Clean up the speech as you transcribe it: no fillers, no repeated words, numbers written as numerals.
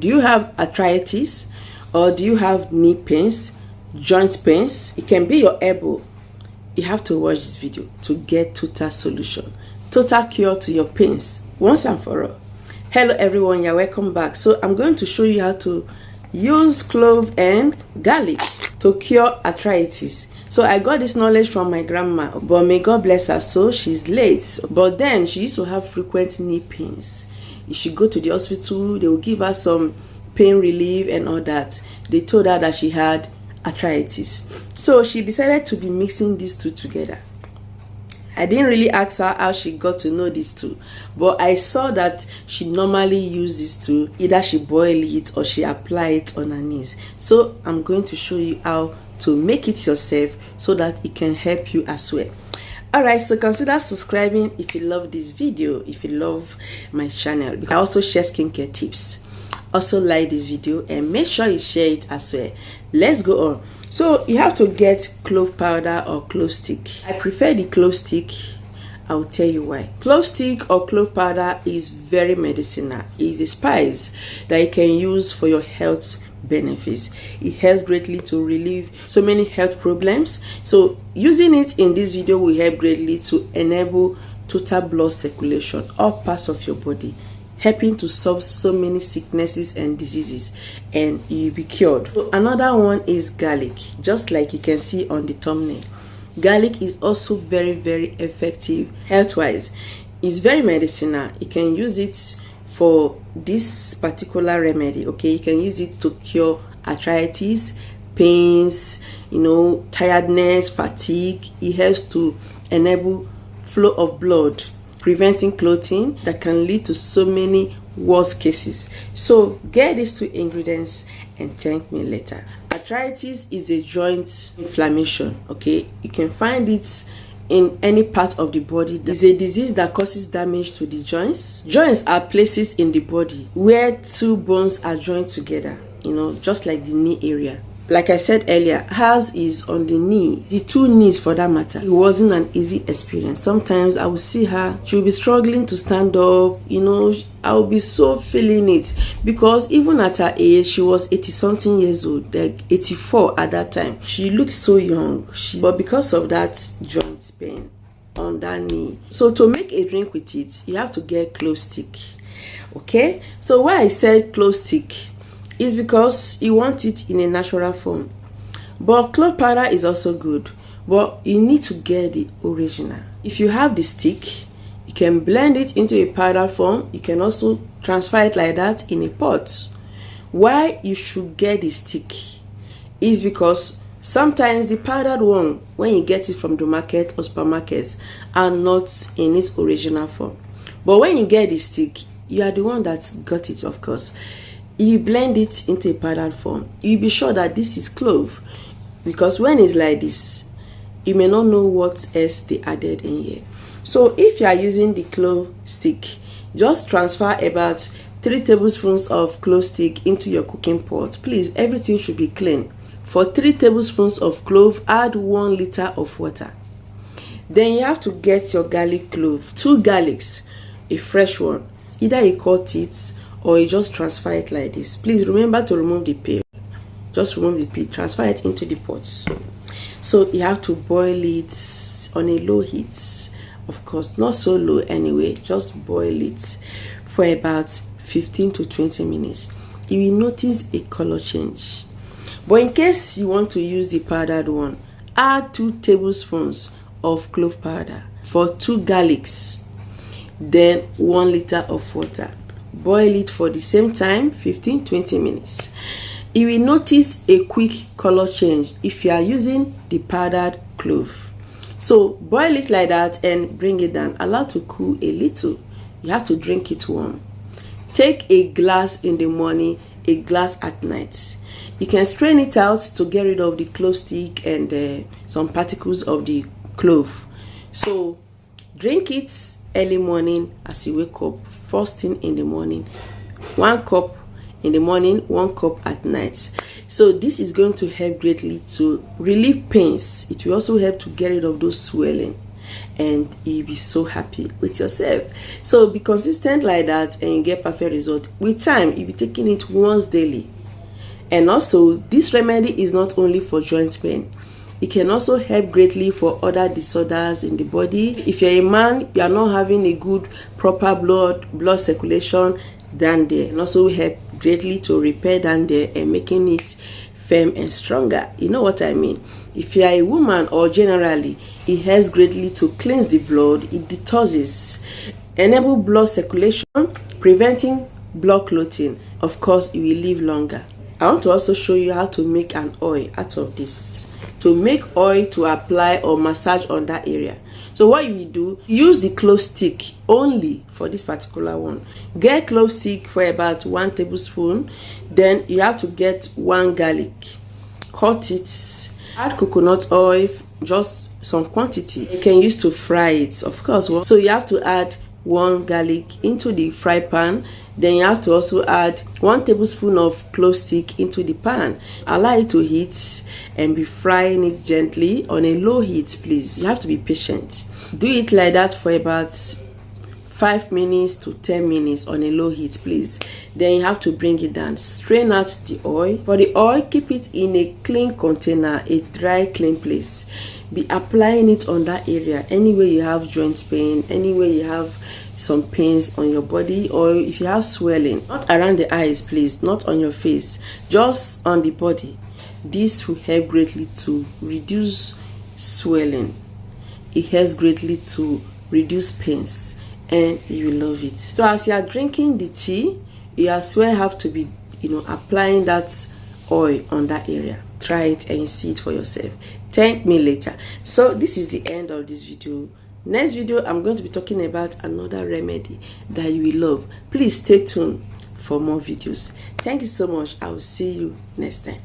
Do you have arthritis, or do you have knee pains, joint pains? It can be your elbow. You have to watch this video to get total solution, total cure to your pains once and for all. Hello everyone, you're welcome back. So I'm going to show you how to use clove and garlic to cure arthritis. So I got this knowledge from my grandma, but may God bless her soul, she's late. But then she used to have frequent knee pains. If she go to the hospital, they will give her some pain relief and all that. They told her that she had arthritis. So she decided to be mixing these two together. I didn't really ask her how she got to know these two, but I saw that she normally uses two. Either she boil it or she apply it on her knees. So I'm going to show you how to make it yourself so that it can help you as well. Alright, so consider subscribing if you love this video, if you love my channel. I also share skincare tips. Also like this video and make sure you share it as well. Let's go on. So you have to get clove powder or clove stick. I prefer the clove stick. I'll tell you why. Clove stick or clove powder is very medicinal. It's a spice that you can use for your health benefits. It helps greatly to relieve so many health problems. So using it in this video will help greatly to enable total blood circulation all parts of your body, helping to solve so many sicknesses and diseases, and you'll be cured. So another one is garlic, just like you can see on the thumbnail. Garlic is also very effective health-wise. It's very medicinal. You can use it for this particular remedy. Okay, you can use it to cure arthritis, pains, tiredness, fatigue. It helps to enable flow of blood, preventing clotting that can lead to so many worse cases. So get these two ingredients and thank me later. Arthritis is a joint inflammation. Okay, you can find it in any part of the body. It's a disease that causes damage to the joints. Joints are places in the body where two bones are joined together, just like the knee area. Like I said earlier, hers is on the knee, the two knees for that matter. It wasn't an easy experience. Sometimes I would see her, she would be struggling to stand up, I would be so feeling it, because even at her age, she was 80 something years old, like 84 at that time. She looked so young, but because of that joint pain on that knee. So to make a drink with it, you have to get clove stick. Okay, so why I said clove stick is because you want it in a natural form. But clove powder is also good, but you need to get the original. If you have the stick, you can blend it into a powder form. You can also transfer it like that in a pot. Why you should get the stick is because sometimes the powdered one, when you get it from the market or supermarkets, are not in its original form. But when you get the stick, you are the one that got it, of course. You blend it into a powdered form. You'll be sure that this is clove, because when it's like this, you may not know what else they added in here. So if you are using the clove stick, just transfer about 3 tablespoons of clove stick into your cooking pot. Please, everything should be clean. For 3 tablespoons of clove, add 1 liter of water. Then you have to get your garlic clove, 2 garlics, a fresh one. Either you cut it or you just transfer it like this. Please remember to remove the peel. Just remove the peel, transfer it into the pot. So you have to boil it on a low heat. Of course, not so low anyway. Just boil it for about 15 to 20 minutes. You will notice a color change. But in case you want to use the powdered one, add 2 tablespoons of clove powder for 2 garlics. Then 1 liter of water. Boil it for the same time, 15-20 minutes. You will notice a quick color change if you are using the powdered clove. So boil it like that and bring it down. Allow to cool a little. You have to drink it warm. Take a glass in the morning, a glass at night. You can strain it out to get rid of the clove stick and some particles of the clove. So drink it early morning as you wake up, first thing in the morning. 1 cup in the morning, 1 cup at night. So this is going to help greatly to relieve pains. It will also help to get rid of those swelling. and you'll be so happy with yourself. So be consistent like that and you get perfect result. With time, you'll be taking it once daily. And also, this remedy is not only for joint pain. It can also help greatly for other disorders in the body. If you're a man, you are not having a good proper blood circulation down there, and also help greatly to repair down there and making it firm and stronger. You know what I mean? If you are a woman or generally, it helps greatly to cleanse the blood. It detoxes, enable blood circulation, preventing blood clotting. Of course, you will live longer. I want to also show you how to make an oil out of this. To make oil to apply or massage on that area. So what you will do, use the clove stick only for this particular one. Get clove stick for about 1 tablespoon. Then you have to get 1 garlic. Cut it. Add coconut oil, just some quantity. You can use to fry it, of course. So you have to add 1 garlic into the fry pan. Then you have to also add 1 tablespoon of clove stick into the pan. Allow it to heat and be frying it gently on a low heat, please. You have to be patient. Do it like that for about 5 minutes to 10 minutes on a low heat, please. Then you have to bring it down. Strain out the oil. For the oil, keep it in a clean container, a dry, clean place. Be applying it on that area. Anywhere you have joint pain, anywhere you have some pains on your body, or if you have swelling, not around the eyes, please, not on your face, just on the body. This will help greatly to reduce swelling. It helps greatly to reduce pains, and you will love it. So as you are drinking the tea, you as well have to be, applying that oil on that area. Try it and you see it for yourself. Thank me later. So this is the end of this video. Next video, I'm going to be talking about another remedy that you will love. Please stay tuned for more videos. Thank you so much. I will see you next time.